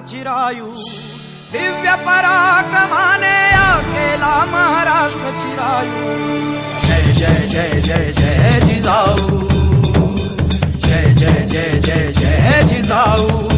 चिरायू दिव्य पराक्रमाने केला महाराष्ट्र चिरायू। जय जय जय जय जय जिजाऊ, जय जय जय जय जय जिजाऊ।